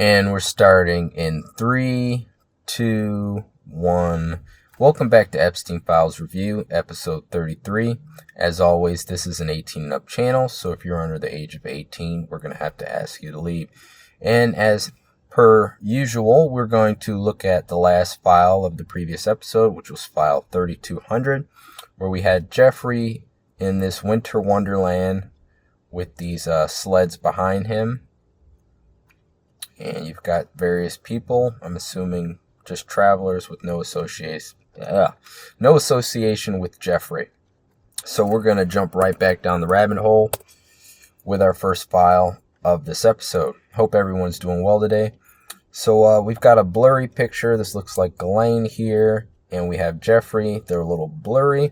And we're starting in 3, 2, 1. Welcome back to Epstein Files Review, episode 33. As always, this is an 18 and up channel, so if you're under the age of 18, we're going to have to ask you to leave. And as per usual, we're going to look at the last file of the previous episode, which was file 3200, where we had Jeffrey in this winter wonderland with these sleds behind him. And you've got various people, I'm assuming just travelers with no association with Jeffrey. So we're going to jump right back down the rabbit hole with our first file of this episode. Hope everyone's doing well today. So we've got a blurry picture. This looks like Ghislaine here, and we have Jeffrey. They're a little blurry.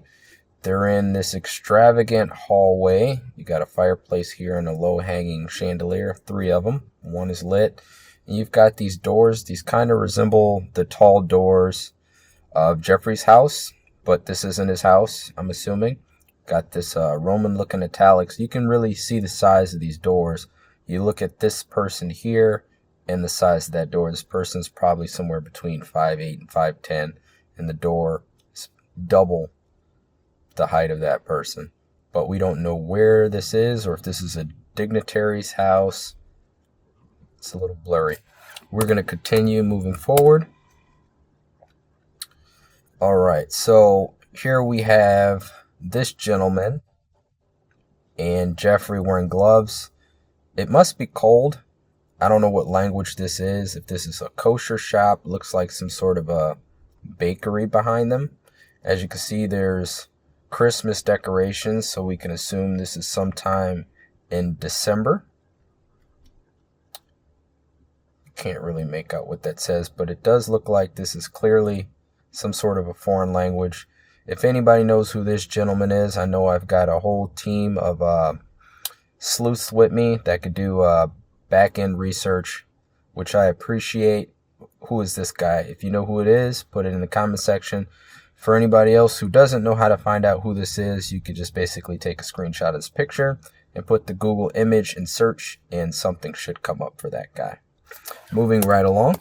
They're in this extravagant hallway. You got a fireplace here and a low-hanging chandelier, 3 of them. One is lit. And you've got these doors. These kind of resemble the tall doors of Jeffrey's house, but this isn't his house, I'm assuming. Got this Roman-looking italics. You can really see the size of these doors. You look at this person here and the size of that door. This person's probably somewhere between 5'8" and 5'10", and the door is double the height of that person. But we don't know where this is or if this is a dignitary's house. It's a little blurry. We're going to continue moving forward. All right, so here we have this gentleman and Jeffrey wearing gloves. It must be cold. I don't know what language this is. If this is a kosher shop, looks like some sort of a bakery behind them. As you can see, there's Christmas decorations, so we can assume this is sometime in December. Can't really make out what that says, but it does look like this is clearly some sort of a foreign language. If anybody knows who this gentleman is, I know I've got a whole team of sleuths with me that could do back-end research, which I appreciate. Who is this guy? If you know who it is, put it in the comment section. For anybody else who doesn't know how to find out who this is, you could just basically take a screenshot of this picture and put the Google image in search, and something should come up for that guy. Moving right along.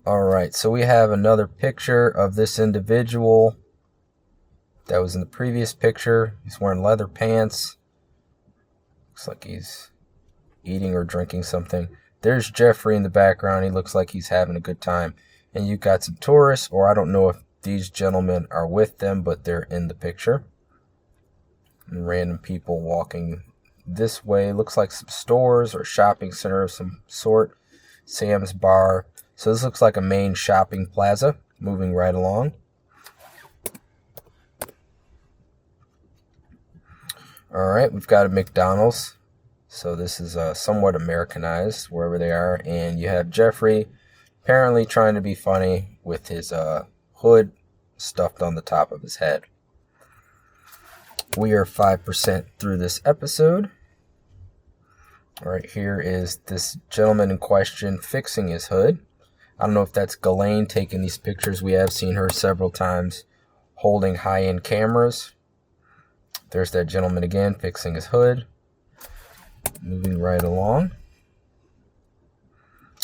All right, so we have another picture of this individual that was in the previous picture. He's wearing leather pants. Looks like he's eating or drinking something. There's Jeffrey in the background. He looks like he's having a good time. And you've got some tourists, or I don't know if these gentlemen are with them, but they're in the picture. And random people walking this way. Looks like some stores or shopping center of some sort. Sam's Bar. So this looks like a main shopping plaza. Moving right along. Alright, we've got a McDonald's. So this is somewhat Americanized, wherever they are. And you have Jeffrey apparently trying to be funny with his hood stuffed on the top of his head. We are 5% through this episode. All right, here is this gentleman in question fixing his hood. I don't know if that's Ghislaine taking these pictures. We have seen her several times holding high-end cameras. There's that gentleman again fixing his hood. Moving right along.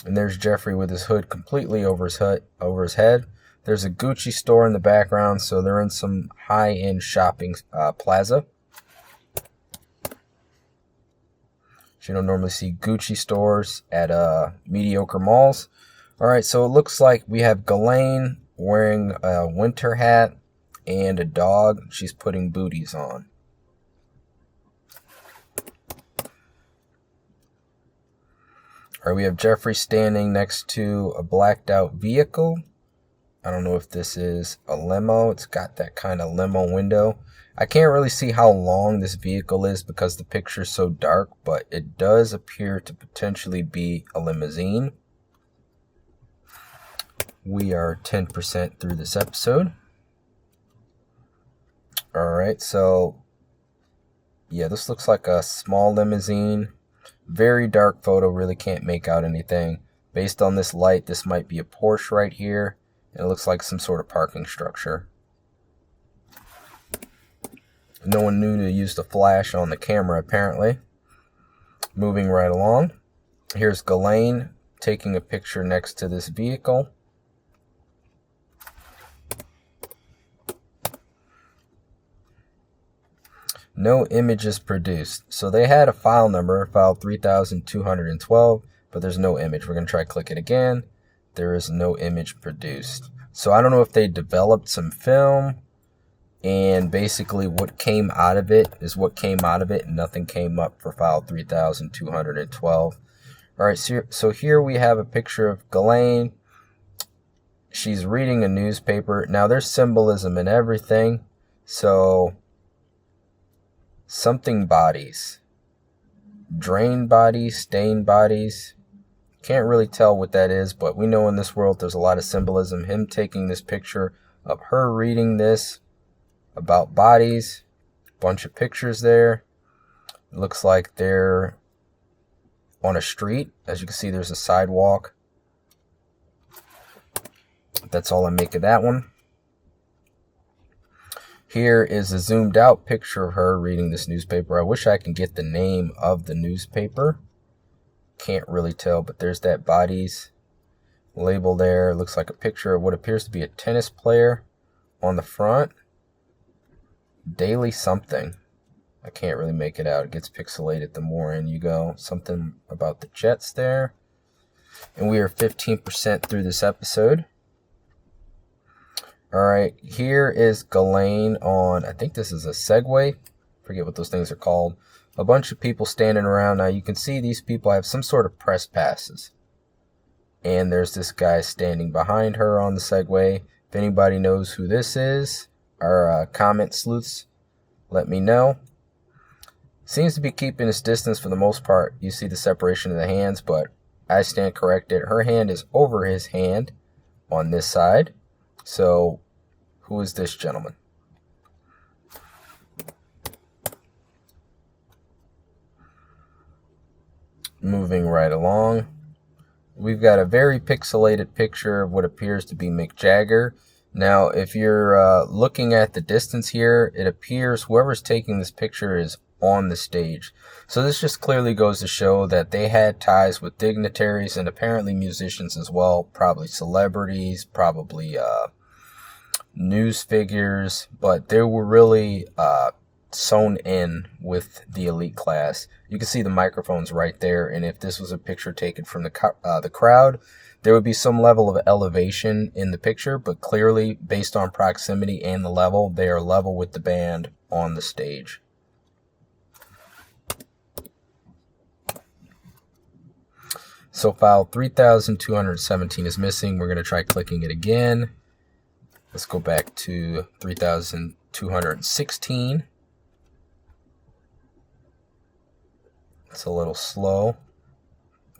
And there's Jeffrey with his hood completely over his head. There's a Gucci store in the background, so they're in some high-end shopping plaza. You don't normally see Gucci stores at mediocre malls. All right, so it looks like we have Ghislaine wearing a winter hat and a dog. She's putting booties on. All right, we have Jeffrey standing next to a blacked out vehicle. I don't know if this is a limo. It's got that kind of limo window. I can't really see how long this vehicle is because the picture is so dark, but it does appear to potentially be a limousine. We are 10% through this episode. All right, so yeah, this looks like a small limousine. Very dark photo, really can't make out anything. Based on this light, this might be a Porsche right here. It looks like some sort of parking structure. No one knew to use the flash on the camera, apparently. Moving right along. Here's Ghislaine taking a picture next to this vehicle. No images produced. So they had a file number, file 3212, but there's no image. We're going to try click it again. There is no image produced. So I don't know if they developed some film, and basically what came out of it is what came out of it, and nothing came up for file 3212. All right, so here we have a picture of Ghislaine. She's reading a newspaper. Now there's symbolism in everything. So something bodies, drained bodies, stained bodies. Can't really tell what that is, but we know in this world there's a lot of symbolism. Him taking this picture of her reading this about bodies. Bunch of pictures there. It looks like they're on a street. As you can see, there's a sidewalk. That's all I make of that one. Here is a zoomed out picture of her reading this newspaper. I wish I could get the name of the newspaper. Can't really tell, but there's that bodies label there. Looks like a picture of what appears to be a tennis player on the front. Daily something. I can't really make it out. It gets pixelated the more in you go. Something about the Jets there. And we are 15% through this episode. Alright, here is Ghislaine on, I think this is a Segway. Forget what those things are called. A bunch of people standing around. Now you can see these people have some sort of press passes. And there's this guy standing behind her on the Segway. If anybody knows who this is, our comment sleuths, let me know. Seems to be keeping his distance for the most part. You see the separation of the hands, but I stand corrected. Her hand is over his hand on this side. So, who is this gentleman? Moving right along. We've got a very pixelated picture of what appears to be Mick Jagger. Now, if you're looking at the distance here, it appears whoever's taking this picture is on the stage. So this just clearly goes to show that they had ties with dignitaries and apparently musicians as well. Probably celebrities, probably news figures, but they were really sewn in with the elite class. You can see the microphones right there, and if this was a picture taken from the crowd, there would be some level of elevation in the picture, but clearly, based on proximity and the level, they are level with the band on the stage. So file 3217 is missing. We're going to try clicking it again. Let's go back to 3216. It's a little slow.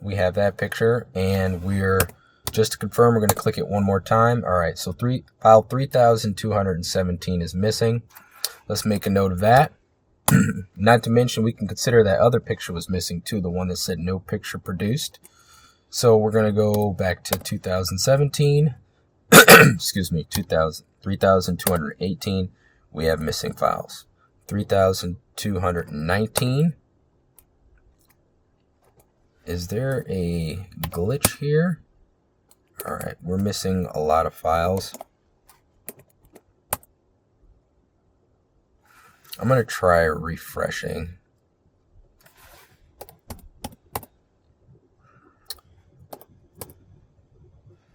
We have that picture, and we're, just to confirm, we're going to click it one more time. All right, so file 3217 is missing. Let's make a note of that. Not to mention, we can consider that other picture was missing too, the one that said no picture produced. So we're going to go back to 2017. Excuse me, 3218. We have missing files. 3219. Is there a glitch here? All right, we're missing a lot of files. I'm going to try refreshing.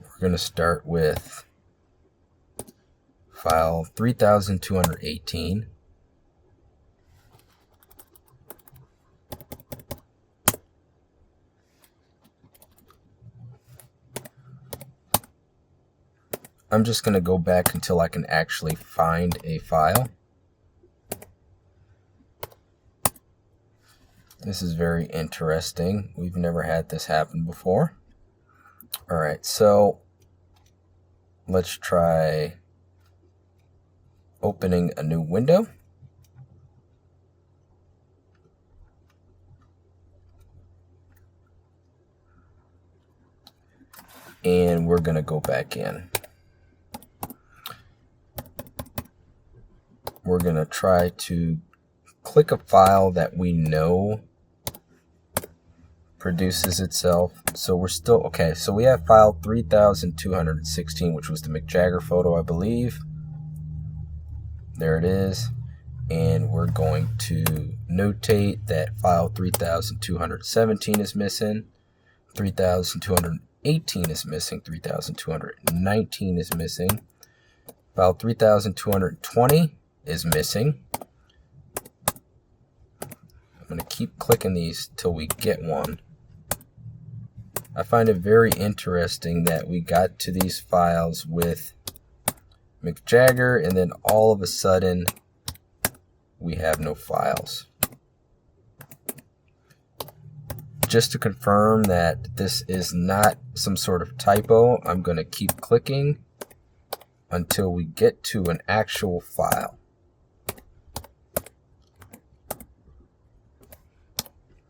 We're going to start with file 3218. I'm just going to go back until I can actually find a file. This is very interesting. We've never had this happen before. All right, so let's try opening a new window. And we're going to go back in. We're going to try to click a file that we know produces itself. So we're still okay. So we have file 3216, which was the Mick Jagger photo, I believe. There it is. And we're going to notate that file 3217 is missing, 3218 is missing, 3219 is missing, file 3220 is missing. I'm going to keep clicking these till we get one. I find it very interesting that we got to these files with Mick Jagger and then all of a sudden we have no files. Just to confirm that this is not some sort of typo, I'm going to keep clicking until we get to an actual file.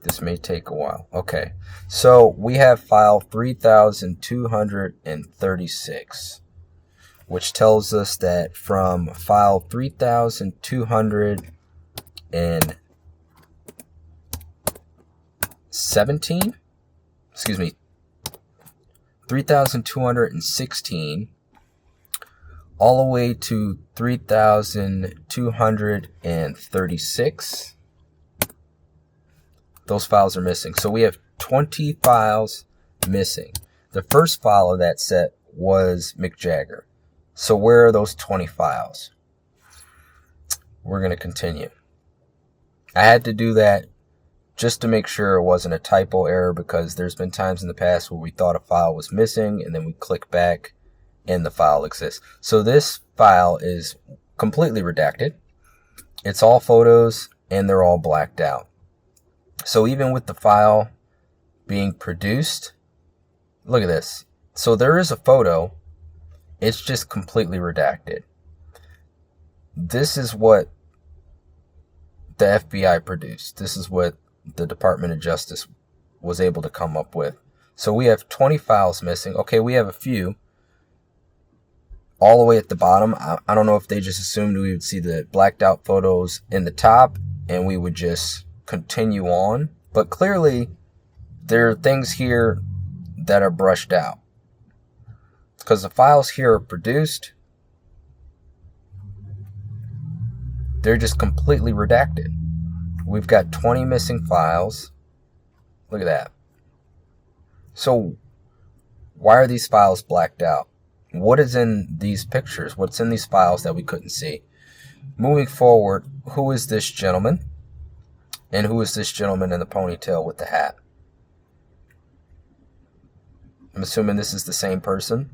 This may take a while. Okay, so we have file 3236, which tells us that from file 3217, 3216, all the way to 3236, those files are missing. So we have 20 files missing. The first file of that set was Mick Jagger. So where are those 20 files? We're going to continue. I had to do that just to make sure it wasn't a typo error, because there's been times in the past where we thought a file was missing and then we click back and the file exists. So this file is completely redacted. It's all photos and they're all blacked out. So even with the file being produced, look at this. So there is a photo, it's just completely redacted. This is what the FBI produced. This is what the Department of Justice was able to come up with. So we have 20 files missing. Okay, we have a few all the way at the bottom. I don't know if they just assumed we would see the blacked out photos in the top and we would just continue on, but clearly there are things here that are brushed out because the files here are produced, they're just completely redacted. We've got 20 missing files. Look at that. So why are these files blacked out? What is in these pictures? What's in these files that we couldn't see? Moving forward, who is this gentleman? And who is this gentleman in the ponytail with the hat? I'm assuming this is the same person.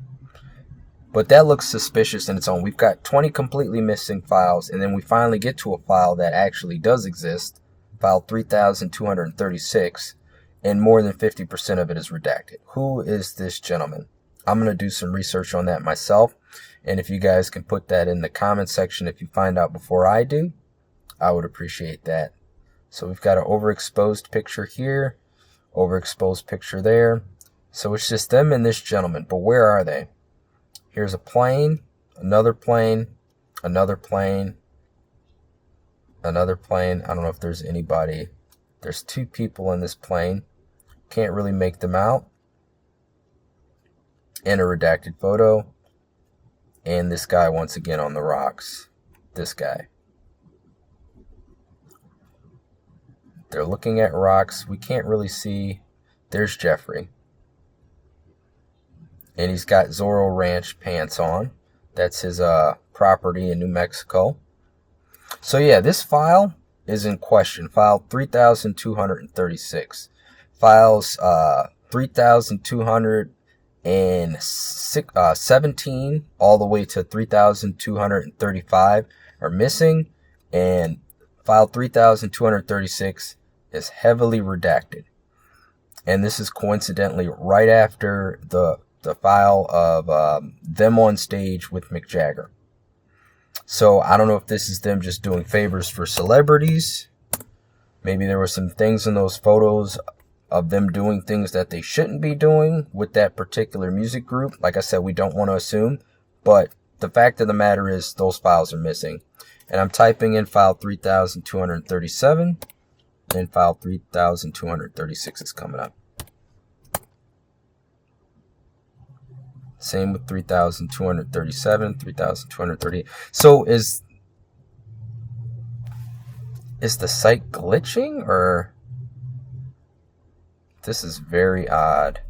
But that looks suspicious in its own. We've got 20 completely missing files, and then we finally get to a file that actually does exist, file 3236, and more than 50% of it is redacted. Who is this gentleman? I'm going to do some research on that myself, and if you guys can put that in the comment section if you find out before I do, I would appreciate that. So we've got an overexposed picture here, overexposed picture there. So it's just them and this gentleman. But where are they? Here's a plane, another plane, another plane, another plane. I don't know if there's anybody. There's two people in this plane. Can't really make them out. And a redacted photo. And this guy once again on the rocks. This guy. They're looking at rocks. We can't really see. There's Jeffrey. And he's got Zorro Ranch pants on. That's his property in New Mexico. So yeah, this file is in question. File 3236. Files 3217 all the way to 3235 are missing. And file 3236 is heavily redacted. And this is coincidentally right after the file of them on stage with Mick Jagger. So I don't know if this is them just doing favors for celebrities. Maybe there were some things in those photos of them doing things that they shouldn't be doing with that particular music group. Like I said, we don't want to assume, but the fact of the matter is those files are missing. And I'm typing in file 3237 and file 3236 is coming up. Same with 3,237, 3,230. So is the site glitching, or this is very odd.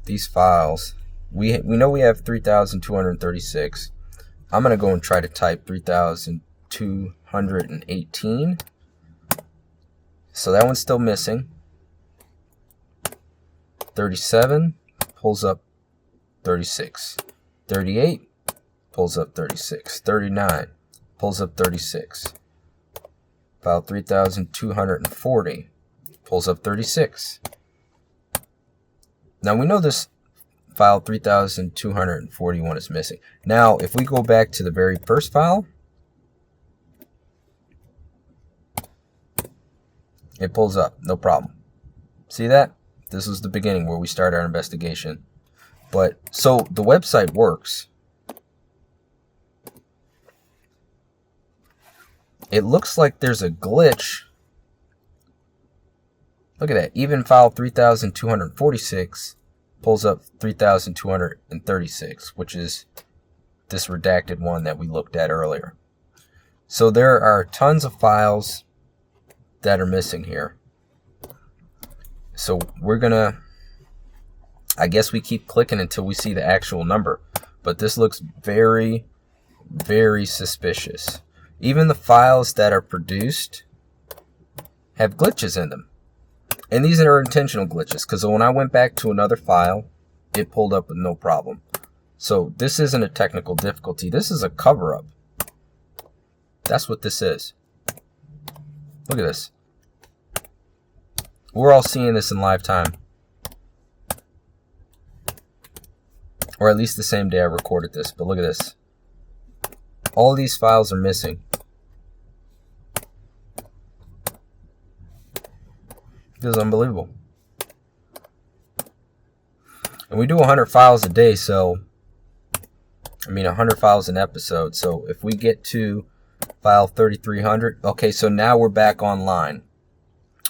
These files, we know we have 3,236. I'm gonna go and try to type 3,218. So that one's still missing. 37 pulls up 36. 38 pulls up 36. 39 pulls up 36. File 3,240 pulls up 36. Now we know this file 3,241 is missing. Now if we go back to the very first file, it pulls up, no problem. See that? This was the beginning where we start our investigation. But so the website works. It looks like there's a glitch. Look at that. Even file 3,246 pulls up 3,236, which is this redacted one that we looked at earlier. So there are tons of files that are missing here. So we're gonna, I guess we keep clicking until we see the actual number. But this looks very, very suspicious. Even the files that are produced have glitches in them. And these are intentional glitches, because when I went back to another file, it pulled up with no problem. So this isn't a technical difficulty. This is a cover-up. That's what this is. Look at this. We're all seeing this in live time. Or at least the same day I recorded this. But look at this. All these files are missing. This is unbelievable. And we do 100 files a day, so 100 files an episode. So if we get to file 3,300, okay, so now we're back online.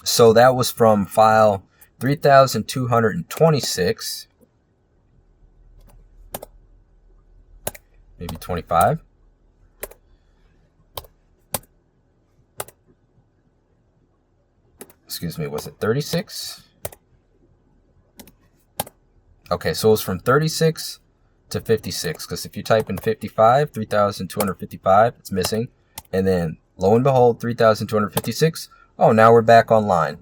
So that was from file 3,226, maybe 25. Excuse me, was it 36? Okay, so it was from 36 to 56, because if you type in 55, 3,255, it's missing. And then, lo and behold, 3,256. Oh, now we're back online.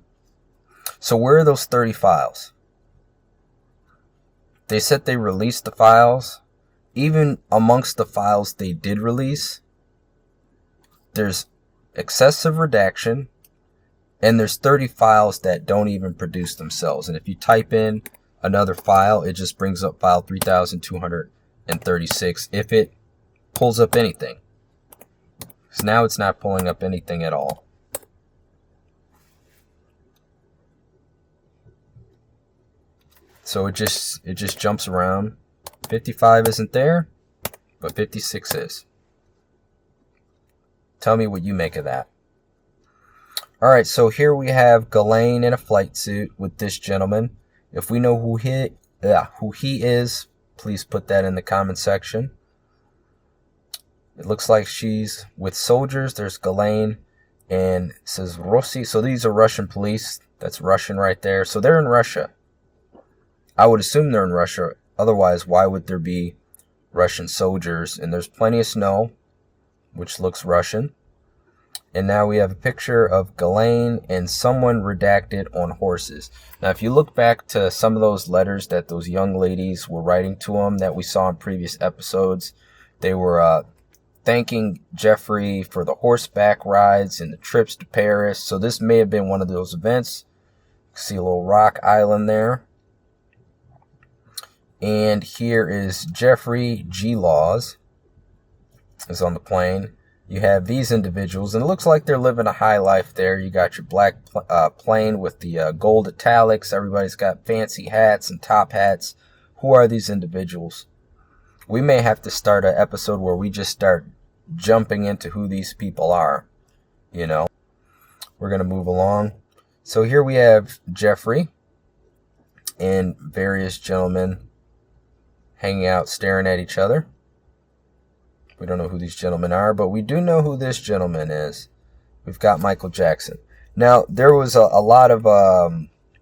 So where are those 30 files? They said they released the files. Even amongst the files they did release, there's excessive redaction, and there's 30 files that don't even produce themselves. And if you type in another file, it just brings up file 3,236 if it pulls up anything. So now it's not pulling up anything at all. So it just jumps around. 55 isn't there, but 56 is. Tell me what you make of that. All right, so here we have Ghislaine in a flight suit with this gentleman. If we know who he is, please put that in the comment section. It looks like she's with soldiers. There's Ghislaine, and it says Rossi. So these are Russian police. That's Russian right there. So they're in Russia. I would assume they're in Russia. Otherwise, why would there be Russian soldiers? And there's plenty of snow, which looks Russian. And now we have a picture of Ghislaine and someone redacted on horses. Now, if you look back to some of those letters that those young ladies were writing to him that we saw in previous episodes, they were thanking Jeffrey for the horseback rides and the trips to Paris. So this may have been one of those events. You can see a little rock island there. And here is Jeffrey G. Laws is on the plane. You have these individuals, and it looks like they're living a high life there. You got your black plane with the gold italics. Everybody's got fancy hats and top hats. Who are these individuals? We may have to start an episode where we just start jumping into who these people are. You know, we're going to move along. So here we have Jeffrey. and various gentlemen hanging out, staring at each other. We don't know who these gentlemen are, but we do know who this gentleman is. We've got Michael Jackson. Now, there was a lot of,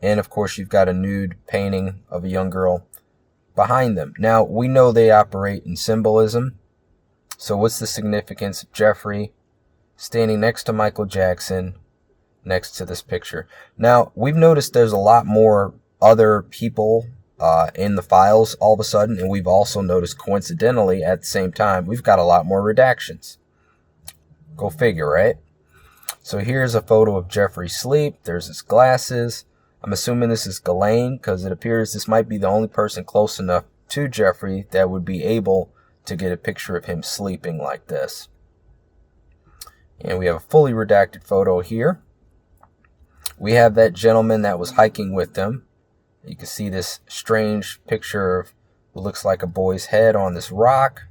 and of course, you've got a nude painting of a young girl behind them. Now, we know they operate in symbolism. So what's the significance of Jeffrey standing next to Michael Jackson next to this picture? Now, we've noticed there's a lot more other people in the files all of a sudden, and we've also noticed coincidentally at the same time, we've got a lot more redactions. Go figure, right? So here's a photo of Jeffrey asleep. There's his glasses. I'm assuming this is Ghislaine because it appears this might be the only person close enough to Jeffrey that would be able to get a picture of him sleeping like this. And we have a fully redacted photo here. We have that gentleman that was hiking with them. You can see this strange picture of what looks like a boy's head on this rock.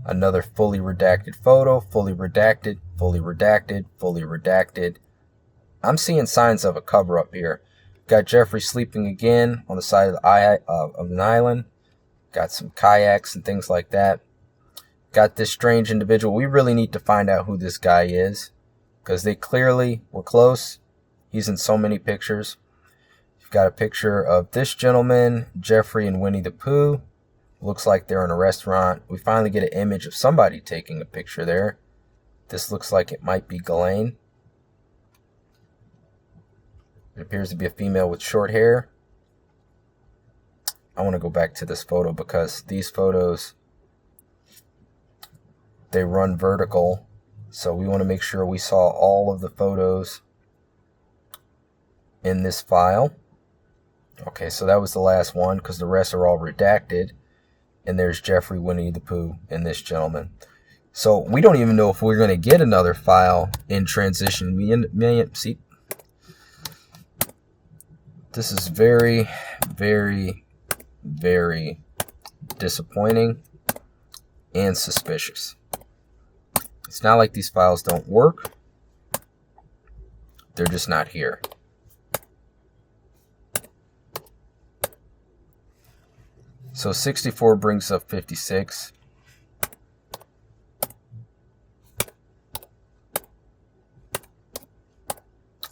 Another fully redacted photo, fully redacted, fully redacted, fully redacted. I'm seeing signs of a cover-up here. Got Jeffrey sleeping again on the side of an island. Got some kayaks and things like that. Got this strange individual. We really need to find out who this guy is because they clearly were close. He's in so many pictures. You've got a picture of this gentleman, Jeffrey and Winnie the Pooh. Looks like they're in a restaurant. We finally get an image of somebody taking a picture there. This looks like it might be Ghislaine. It appears to be a female with short hair. I want to go back to this photo because these photos, they run vertical. So we want to make sure we saw all of the photos in this file. Okay, so that was the last one because the rest are all redacted. And there's Jeffrey, Winnie the Pooh, and this gentleman. So we don't even know if we're going to get another file in transition. See, this is very, very, very disappointing and suspicious. It's not like these files don't work. They're just not here. So 64 brings up 56.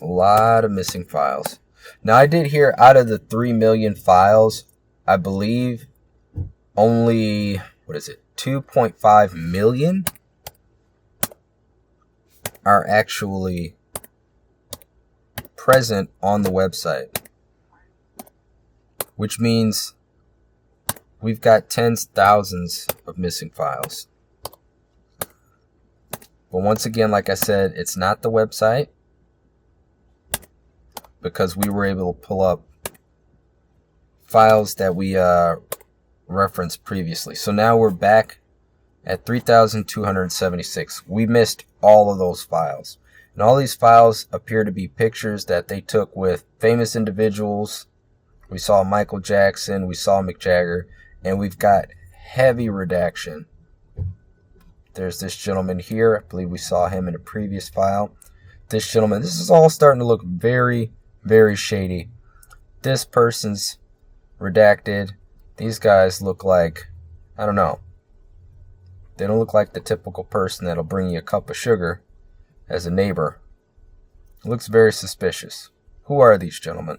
A lot of missing files. Now I did hear out of the 3 million files, I believe only, 2.5 million are actually present on the website. Which means we've got tens, thousands of missing files. But once again, like I said, it's not the website because we were able to pull up files that we referenced previously. So now we're back at 3,276. We missed all of those files. And all these files appear to be pictures that they took with famous individuals. We saw Michael Jackson, we saw Mick Jagger, and we've got heavy redaction. There's this gentleman here. I believe we saw him in a previous file. This gentleman, this is all starting to look very, very shady. This person's redacted. These guys look like, I don't know. They don't look like the typical person that'll bring you a cup of sugar as a neighbor. It looks very suspicious. Who are these gentlemen?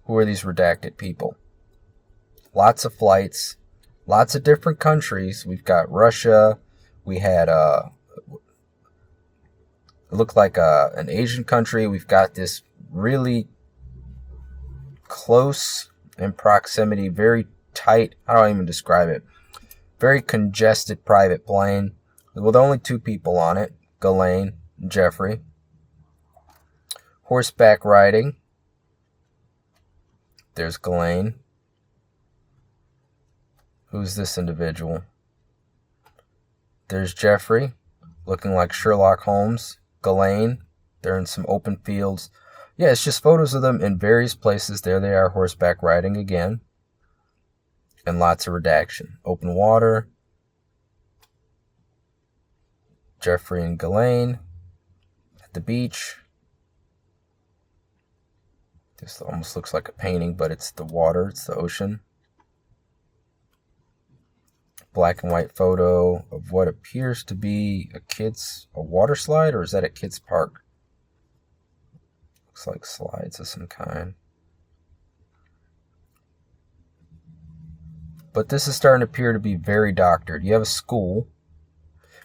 Who are these redacted people? Lots of flights, lots of different countries. We've got Russia. We had it looked like an Asian country. We've got this really close in proximity, very tight. I don't even describe it. Very congested private plane with only 2 people on it, Ghislaine and Jeffrey. Horseback riding. There's Ghislaine. Who's this individual? There's Jeffrey, looking like Sherlock Holmes. Ghislaine, they're in some open fields. Yeah, it's just photos of them in various places. There they are, horseback riding again. And lots of redaction. Open water. Jeffrey and Ghislaine at the beach. This almost looks like a painting, but it's the water, it's the ocean. Black and white photo of what appears to be a water slide, or is that a kid's park? Looks like slides of some kind. But this is starting to appear to be very doctored. You have a school.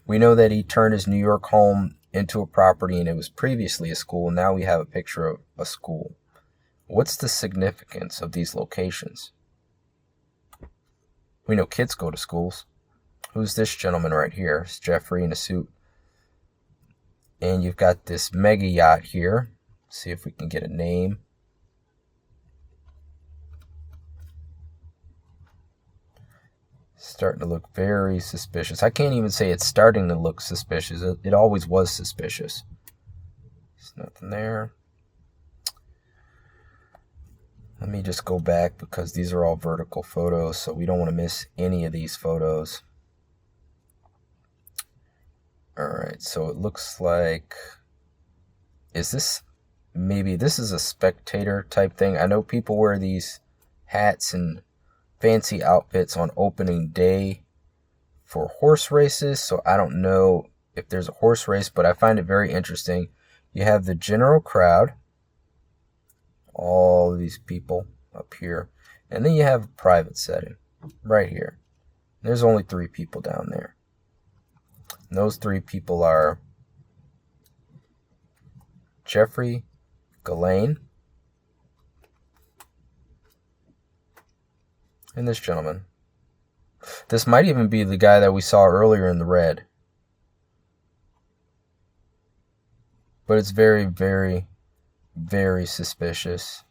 We know that he turned his New York home into a property and it was previously a school. Now we have a picture of a school. What's the significance of these locations? We know kids go to schools. Who's this gentleman right here? It's Jeffrey in a suit. And you've got this mega yacht here. See if we can get a name. Starting to look very suspicious. I can't even say it's starting to look suspicious. It always was suspicious. There's nothing there. Let me just go back because these are all vertical photos, so we don't want to miss any of these photos. Alright, so it looks like... Maybe this is a spectator type thing. I know people wear these hats and fancy outfits on opening day for horse races, so I don't know if there's a horse race, but I find it very interesting. You have the general crowd, all of these people up here, and then you have a private setting right here. There's only 3 people down there, and those 3 people are Jeffrey, Ghislaine, and this gentleman. This might even be the guy that we saw earlier in the red. But it's very, very, very suspicious.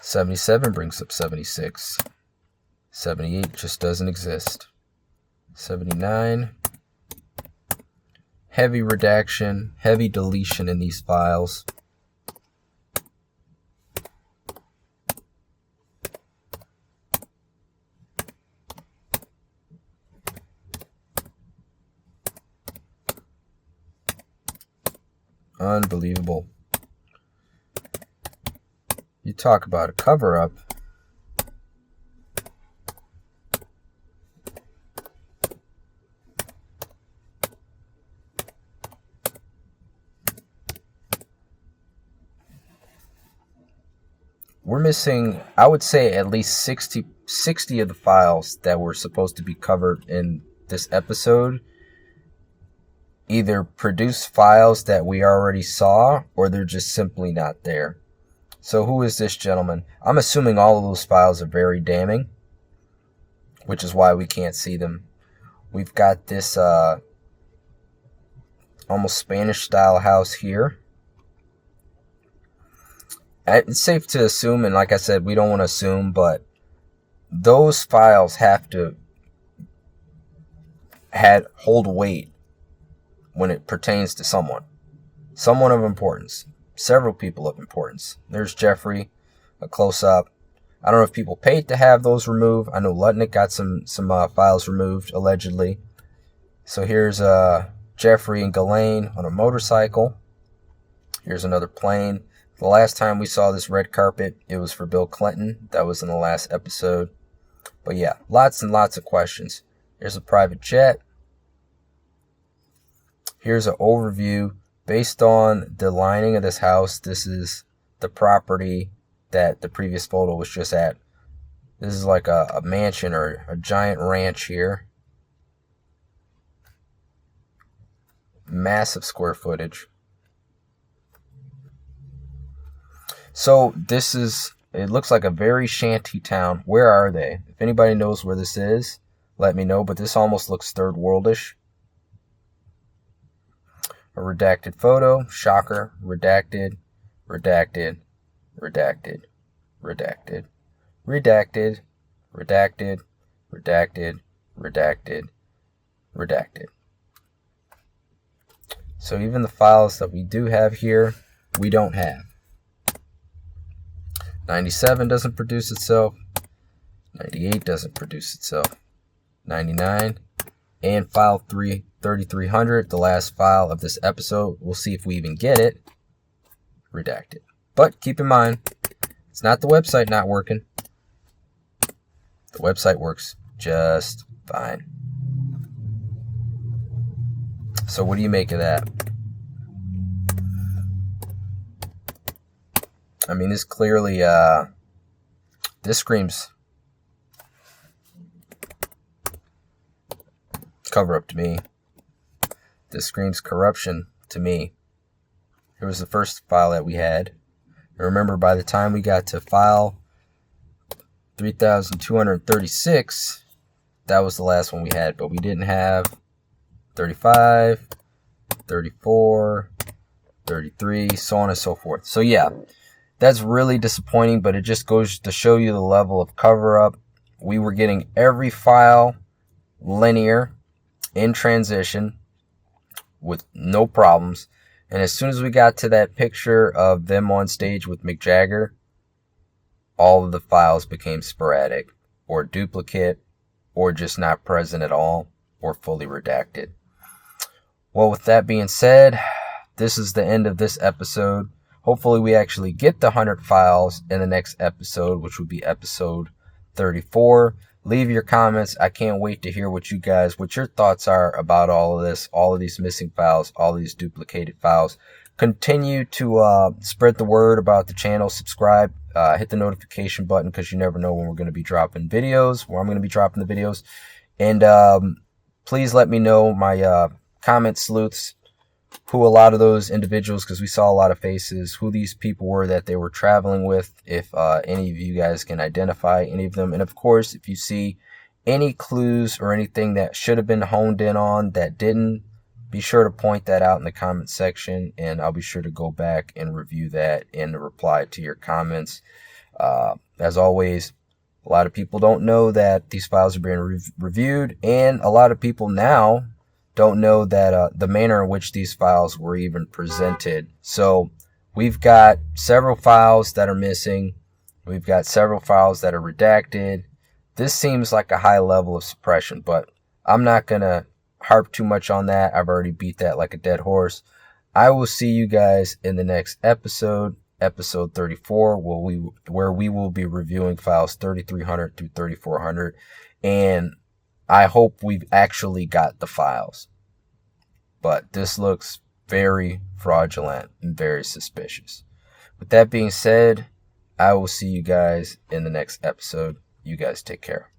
$77 brings up 76. 78 just doesn't exist. 79. Heavy redaction, heavy deletion in these files. Unbelievable. You talk about a cover-up. We're missing, I would say, at least 60 of the files that were supposed to be covered in this episode. Either produce files that we already saw, or they're just simply not there. So who is this gentleman? I'm assuming all of those files are very damning, which is why we can't see them. We've got this almost Spanish style house here. It's safe to assume, and like I said, we don't want to assume, but those files have to hold weight when it pertains to someone of importance, several people of importance. There's Jeffrey, a close-up. I don't know if people paid to have those removed. I know Lutnick got some files removed, allegedly. So here's Jeffrey and Ghislaine on a motorcycle. Here's another plane. The last time we saw this red carpet, it was for Bill Clinton. That was in the last episode. But yeah, lots and lots of questions. There's a private jet. Here's an overview. Based on the lining of this house, this is the property that the previous photo was just at. This is like a mansion or a giant ranch here. Massive square footage. So it looks like a very shanty town. Where are they? If anybody knows where this is, let me know. But this almost looks third worldish. A redacted photo. Shocker. Redacted. Redacted. Redacted. Redacted. Redacted. Redacted. Redacted. Redacted. Redacted. So even the files that we do have here, we don't have. 97 doesn't produce itself. 98 doesn't produce itself. 99. and file 3300, the last file of this episode. We'll see if we even get it redacted. But keep in mind, it's not the website not working. The website works just fine. So what do you make of that? I mean, this clearly, this screams cover up to me. This screams corruption to me. Here was the first file that we had. And remember, by the time we got to file 3236, that was the last one we had, but we didn't have 35, 34, 33, so on and so forth. So yeah, that's really disappointing, but it just goes to show you the level of cover-up. We were getting every file linear in transition with no problems. And as soon as we got to that picture of them on stage with Mick Jagger, all of the files became sporadic or duplicate or just not present at all or fully redacted. Well, with that being said, this is the end of this episode. Hopefully we actually get the 100 files in the next episode, which would be episode 34. Leave your comments. I can't wait to hear what your thoughts are about all of this, all of these missing files, all of these duplicated files. Continue to spread the word about the channel. Subscribe, hit the notification button, because you never know when we're going to be dropping videos, where I'm going to be dropping the videos. And please let me know, my comment sleuths, who a lot of those individuals, because we saw a lot of faces, who these people were that they were traveling with, if any of you guys can identify any of them. And of course, if you see any clues or anything that should have been honed in on that didn't, be sure to point that out in the comment section, and I'll be sure to go back and review that and reply to your comments. As always, a lot of people don't know that these files are being reviewed, and a lot of people now don't know that the manner in which these files were even presented. So we've got several files that are missing. We've got several files that are redacted. This seems like a high level of suppression, but I'm not going to harp too much on that. I've already beat that like a dead horse. I will see you guys in the next episode, episode 34, where we will be reviewing files 3300 through 3400. And I hope we've actually got the files. But this looks very fraudulent and very suspicious. With that being said, I will see you guys in the next episode. You guys take care.